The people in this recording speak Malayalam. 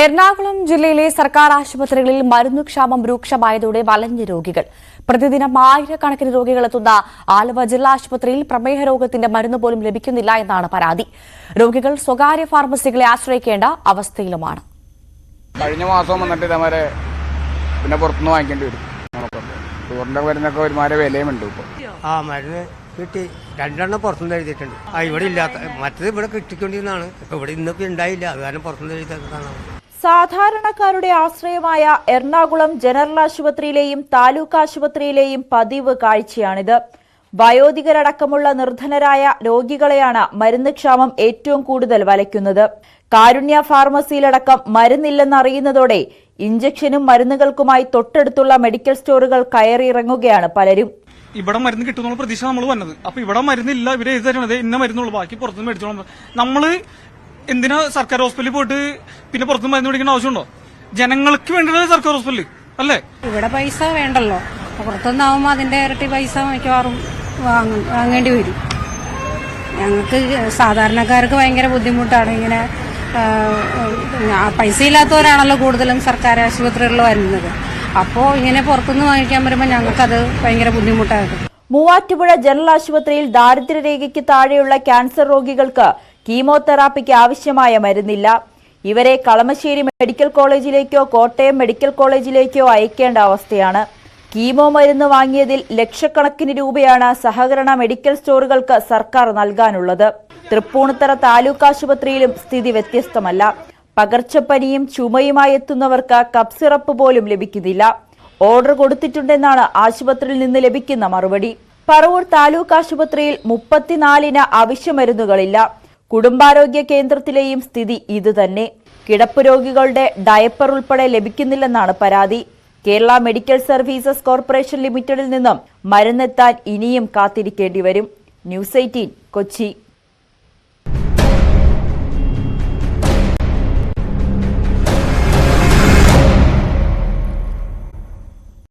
എറണാകുളം ജില്ലയിലെ സർക്കാർ ആശുപത്രികളിൽ മരുന്നുക്ഷാമം രൂക്ഷമായതോടെ വലഞ്ഞ രോഗികൾ. പ്രതിദിനം ആയിരക്കണക്കിന് രോഗികൾ എത്തുന്ന ആലുവ ജില്ലാ ആശുപത്രിയിൽ പ്രമേഹ രോഗത്തിന്റെ മരുന്ന് പോലും ലഭിക്കുന്നില്ല എന്നാണ് പരാതി. രോഗികൾ സ്വകാര്യ ഫാർമസികളെ ആശ്രയിക്കേണ്ട അവസ്ഥയിലുമാണ്. കഴിഞ്ഞ മാസം വന്നിട്ട് ഇതേമാരെ പിന്നെ പുറത്തുനിന്ന് വാങ്ങിക്കേണ്ടി വരും. ചോറിന്റെ മരുന്നൊക്കെ ഒരുമാതിരി വിലയുമുണ്ട്. ഇപ്പോൾ മരുന്ന് കിട്ടി, 2 എണ്ണം പുറത്തുനിന്ന് എഴുതിയിട്ടുണ്ട്. ഇവിടെ ഇല്ലാത്ത മറ്റത് ഇവിടെ കിട്ടിക്കൊണ്ടിരുന്നതാണ്. ഇവിടെ ഇന്നിപ്പോ ഉണ്ടായില്ല, അത് കാരണം പുറത്തുനിന്ന് എഴുതിയതാണ്. സാധാരണക്കാരുടെ ആശ്രയമായ എറണാകുളം ജനറൽ ആശുപത്രിയിലെയും താലൂക്ക് ആശുപത്രിയിലെയും പതിവ് കാഴ്ചയാണിത്. വയോധികരടക്കമുള്ള നിർധനരായ രോഗികളെയാണ് മരുന്ന് ക്ഷാമം ഏറ്റവും കൂടുതൽ വലയ്ക്കുന്നത്. കാരുണ്യ ഫാർമസിയിലടക്കം മരുന്നില്ലെന്നറിയുന്നതോടെ ഇഞ്ചക്ഷനും മരുന്നുകൾക്കുമായി തൊട്ടടുത്തുള്ള മെഡിക്കൽ സ്റ്റോറുകൾ കയറിയിറങ്ങുകയാണ് പലരും. ഇവിടെ മരുന്ന് കിട്ടുന്നുള്ള പ്രതീക്ഷ നമ്മൾ വന്നത്. അപ്പൊ ഇവിടെ മരുന്നില്ല, ഇവരെ എഴുതി തരണത് ഇന്ന മരുന്നുള്ളൂ, ബാക്കി പുറത്തുനിന്ന് മേടിച്ചോളാം. നമ്മള് എന്തിനാ സർക്കാർ ഹോസ്പിറ്റലിൽ പോയിട്ട് പിന്നെ പുറത്തുനിന്ന് മരുന്ന് മേടിക്കേണ്ട ആവശ്യമുണ്ടോ? ജനങ്ങൾക്ക് വേണ്ടിയുള്ള സർക്കാർ ഹോസ്പിറ്റൽ അല്ലേ? ഇവിടെ പൈസ വേണ്ടല്ലോ, പുറത്തുനിന്നാവുമ്പോ അതിന്റെ ഇരട്ടി പൈസ മിക്കവാറും വാങ്ങേണ്ടി വരും. ഞങ്ങൾക്ക് സാധാരണക്കാർക്ക് ഭയങ്കര ബുദ്ധിമുട്ടാണ്. ഇങ്ങനെ പൈസ ഇല്ലാത്തവരാണല്ലോ കൂടുതലും സർക്കാർ ആശുപത്രികളിൽ വരുന്നത്. അപ്പോൾ ഇങ്ങനെ പുറത്തുനിന്ന് വാങ്ങിക്കാൻ വരുമ്പോൾ ഞങ്ങൾക്കത് ഭയങ്കര ബുദ്ധിമുട്ടായിരുന്നു. മൂവാറ്റുപുഴ ജനറൽ ആശുപത്രിയിൽ ദാരിദ്ര്യരേഖയ്ക്ക് താഴെയുള്ള ക്യാൻസർ രോഗികൾക്ക് കീമോതെറാപ്പിക്ക് ആവശ്യമായ മരുന്നില്ല. ഇവരെ കളമശ്ശേരി മെഡിക്കൽ കോളേജിലേക്കോ കോട്ടയം മെഡിക്കൽ കോളേജിലേക്കോ അയക്കേണ്ട അവസ്ഥയാണ്. കീമോ മരുന്ന് വാങ്ങിയതിൽ ലക്ഷക്കണക്കിന് രൂപയാണ് സഹകരണ മെഡിക്കൽ സ്റ്റോറുകൾക്ക് സർക്കാർ നൽകാനുള്ളത്. തൃപ്പൂണിത്തറ താലൂക്ക് ആശുപത്രിയിലും സ്ഥിതി വ്യത്യസ്തമല്ല. പകർച്ചപ്പനിയും ചുമയുമായി എത്തുന്നവർക്ക് കഫ് സിറപ്പ് പോലും ലഭിക്കുന്നില്ല. ഓർഡർ കൊടുത്തിട്ടുണ്ടെന്നാണ് ആശുപത്രിയിൽ നിന്ന് ലഭിക്കുന്ന മറുപടി. പറവൂർ താലൂക്ക് ആശുപത്രിയിൽ 34 അവശ്യ മരുന്നുകളില്ല. കുടുംബാരോഗ്യ കേന്ദ്രത്തിലെയും സ്ഥിതി ഇതുതന്നെ. കിടപ്പ് രോഗികളുടെ ഡയപ്പർ ഉൾപ്പെടെ ലഭിക്കുന്നില്ലെന്നാണ് പരാതി. കേരള മെഡിക്കൽ സർവീസസ് കോർപ്പറേഷൻ ലിമിറ്റഡിൽ നിന്നും മരുന്നെത്താൻ ഇനിയും കാത്തിരിക്കേണ്ടി വരും. ന്യൂസ് 18 കൊച്ചി.